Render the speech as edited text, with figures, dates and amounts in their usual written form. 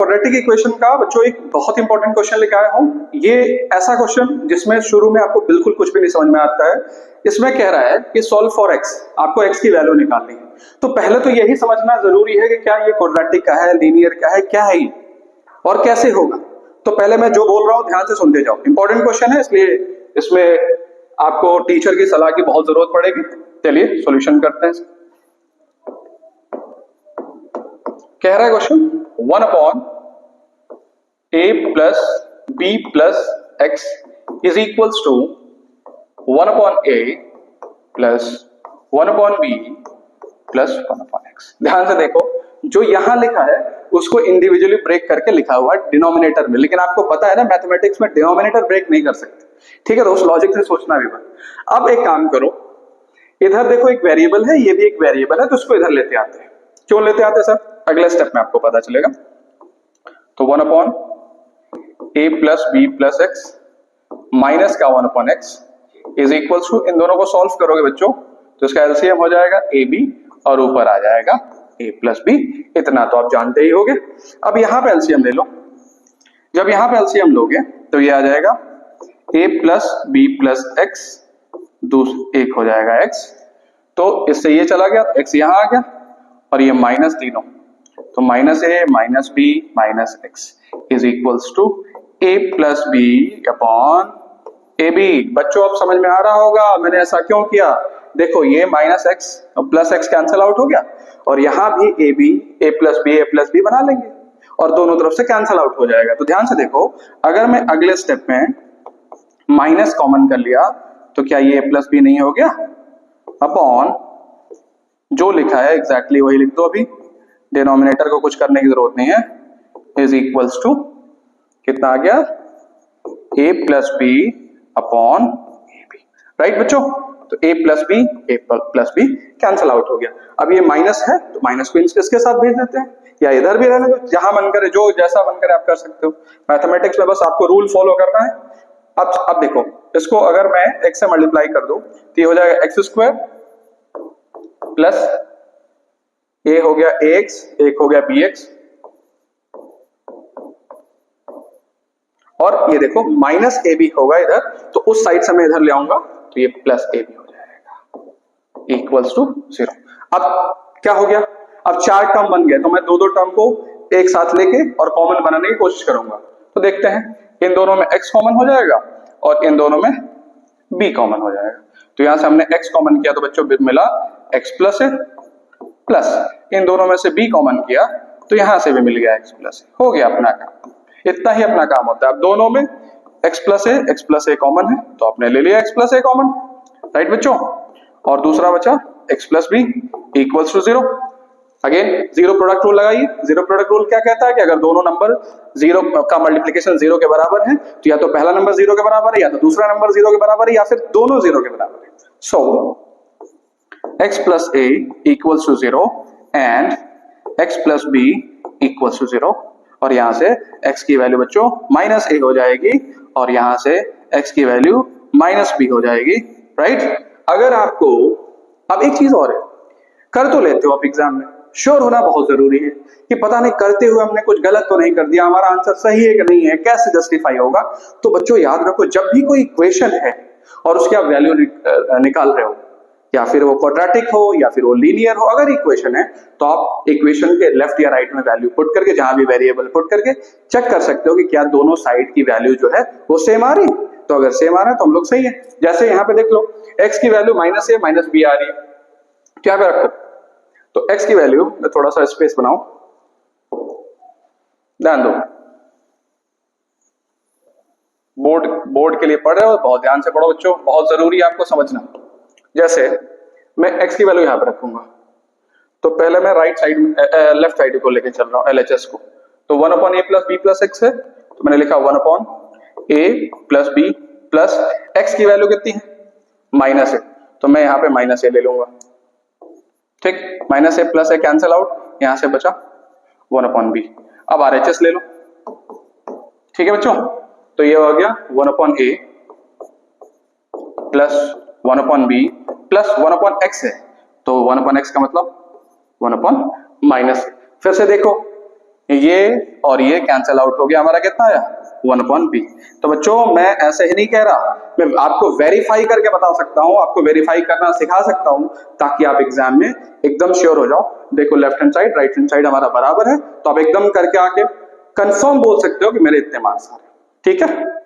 Quadratic equation का बच्चों एक बहुत इंपॉर्टेंट क्वेश्चन लेके आया हूं। ये ऐसा क्वेश्चन जिसमें शुरू में आपको बिल्कुल कुछ भी नहीं समझ में आता है। इसमें कह रहा है कि सॉल्व फॉर x, आपको x की वैल्यू निकालनी है। तो पहले तो यही समझना जरूरी है कि क्या ये क्वाड्रेटिक का है, लीनियर का है, क्या है ये और कैसे होगा। तो पहले मैं जो बोल रहा हूं ध्यान से सुनते जाओ, इंपॉर्टेंट क्वेश्चन है, इसलिए इसमें आपको टीचर की सलाह की बहुत जरूरत पड़ेगी। चलिए सॉल्यूशन करते हैं। कह रहा है question 1 upon a plus b plus x is equals to 1 upon a plus 1 upon b plus 1 upon x। ध्यान से देखो, जो यहां लिखा है उसको इंडिविजुअली ब्रेक करके लिखा हुआ है डिनोमिनेटर में, लेकिन आपको पता है ना मैथमेटिक्स में डिनोमिनेटर ब्रेक नहीं कर सकते, ठीक है। तो उस लॉजिक से सोचना भी मत। अब एक काम करो, इधर देखो एक वेरिएबल है, ये भी एक वेरिएबल है, तो उसको इधर लेते आते हैं। क्यों लेते आते हैं सर, अगले स्टेप में आपको पता चलेगा। तो 1 upon a plus B plus X minus का 1 upon X is equal to, इन दोनों को सॉल्व करोगे बच्चों तो इसका एलसीएम हो जाएगा ए बी और ऊपर आ जाएगा a प्लस बी। इतना तो आप जानते ही होगे। अब यहां पे एलसीएम ले लो। जब यहां पे एलसीएम लोगे तो ये आ जाएगा a plus B plus X, एक हो जाएगा x, तो इससे ये चला गया तो x यहां आ गया और ये माइनस तीनों, तो minus A minus B minus X is equals to A plus B upon A B. बच्चों अब समझ में आ रहा होगा मैंने ऐसा क्यों किया। देखो ये माइनस एक्स और प्लस एक्स कैंसिल आउट हो गया और यहां भी A B A plus B बना लेंगे और दोनों तरफ से कैंसिल आउट हो जाएगा। तो ध्यान से देखो, अगर मैं अगले स्टेप में माइनस कॉमन कर लिया तो क्या ये ए प्लस बी नहीं हो गया, अपॉन जो लिखा है एग्जैक्टली वही लिख दो। अभी डिनोमिनेटर को कुछ करने की जरूरत नहीं है, इज इक्वल्स टू कितना आ गया, a plus B upon A B, right बच्चों। तो a plus B cancel out हो गया। अब ये माइनस है तो माइनस को इसके साथ भेज देते हैं, या इधर भी रहने दो, जहां मन करे, जो जैसा मन करे आप कर सकते हो। मैथमेटिक्स में बस आपको रूल फॉलो करना है। अब देखो, इसको अगर मैं x से मल्टीप्लाई कर दूं तो ये हो जाएगा एक्स स्क्वायर प्लस a हो गया ax, एक हो गया bx, और ये देखो माइनस ए बी होगा इधर, तो उस साइड से मैं इधर ले आऊंगा तो ये प्लस ए बी हो जाएगा इक्वल्स टू 0। अब क्या हो गया, अब 4 टर्म बन गए, तो मैं दो टर्म को एक साथ लेके और कॉमन बनाने की कोशिश करूंगा। तो देखते हैं, इन दोनों में x कॉमन हो जाएगा और इन दोनों में b कॉमन हो जाएगा। तो यहां से हमने x कॉमन किया तो बच्चों मिला x प्लस है, प्लस इन दोनों में से b कॉमन किया तो यहां से भी मिल गया x प्लस, हो गया अपना काम। इतना ही अपना काम होता है। अब दोनों में x प्लस ए कॉमन है तो आपने ले लिया x plus A common, right बच्चों। और दूसरा बचा x plus B equals to 0। Again zero product rule लगाइए। जीरो प्रोडक्ट रूल क्या कहता है कि अगर दोनों नंबर जीरो का मल्टीप्लिकेशन 0 के बराबर है तो या तो पहला नंबर 0 के बराबर है, या तो दूसरा नंबर 0 के बराबर है, या फिर दोनों 0 के बराबर है। So x plus A equals to 0 and x plus B equals to 0। और यहां से x की वैल्यू बच्चों माइनस ए हो जाएगी और यहां से x की वैल्यू माइनस बी हो जाएगी, राइट। अगर आपको अब एक चीज और है, कर तो लेते हो आप एग्जाम में, श्योर होना बहुत जरूरी है कि पता नहीं करते हुए हमने कुछ गलत तो नहीं कर दिया, हमारा आंसर सही है कि नहीं है, कैसे जस्टिफाई होगा। तो बच्चों याद रखो, जब भी कोई इक्वेशन है और उसकी आप वैल्यू निकाल रहे हो, या फिर वो क्वाड्रेटिक हो या फिर वो लीनियर हो, अगर इक्वेशन है तो आप इक्वेशन के लेफ्ट या राइट में वैल्यू पुट करके, जहां भी वेरिएबल पुट करके चेक कर सकते हो कि क्या दोनों साइड की वैल्यू जो है वो सेम आ रही। तो अगर सेम आ रहा है तो हम लोग सही है। जैसे यहाँ पे देख लो, x की value minus A minus B आ रही है, क्या कर रखो, तो x की वैल्यू मैं थोड़ा सा स्पेस बनाऊं, ध्यान दो, बोर्ड के लिए पढ़ रहे हो, बहुत ध्यान से पढ़ो बच्चों, बहुत जरूरी है आपको समझना। जैसे मैं x की वैल्यू यहां पर रखूंगा, तो पहले मैं राइट साइड लेफ्ट साइड को लेके चल रहा हूं, LHS को। तो 1 upon A plus B plus x है, तो मैंने लिखा 1 upon A plus B plus x की वैल्यू कितनी है, माइनस है, तो मैं यहां पे माइनस ए ले लूंगा, ठीक। माइनस ए प्लस ए कैंसिल आउट, यहां से बचा 1 अपॉन बी। अब RHS ले लो, ठीक है बच्चों। तो ये हो गया 1 upon A plus 1 upon B plus 1 upon X है, तो 1 अपॉन एक्स का मतलब 1 अपॉन माइनस। फिर से देखो, ये और ये कैंसिल आउट हो गया, हमारा कितना आया 1/b। तो बच्चों मैं ऐसे ही नहीं कह रहा, मैं आपको वेरीफाई करके बता सकता हूं, आपको वेरीफाई करना सिखा सकता हूं, ताकि आप एग्जाम में एकदम श्योर हो जाओ। देखो left hand side right hand side हमारा बराबर है, तो आप एकदम करके आके कंफर्म बोल सकते हो कि मेरे इतने मार्क्स आ रहे हैं। ठीक है।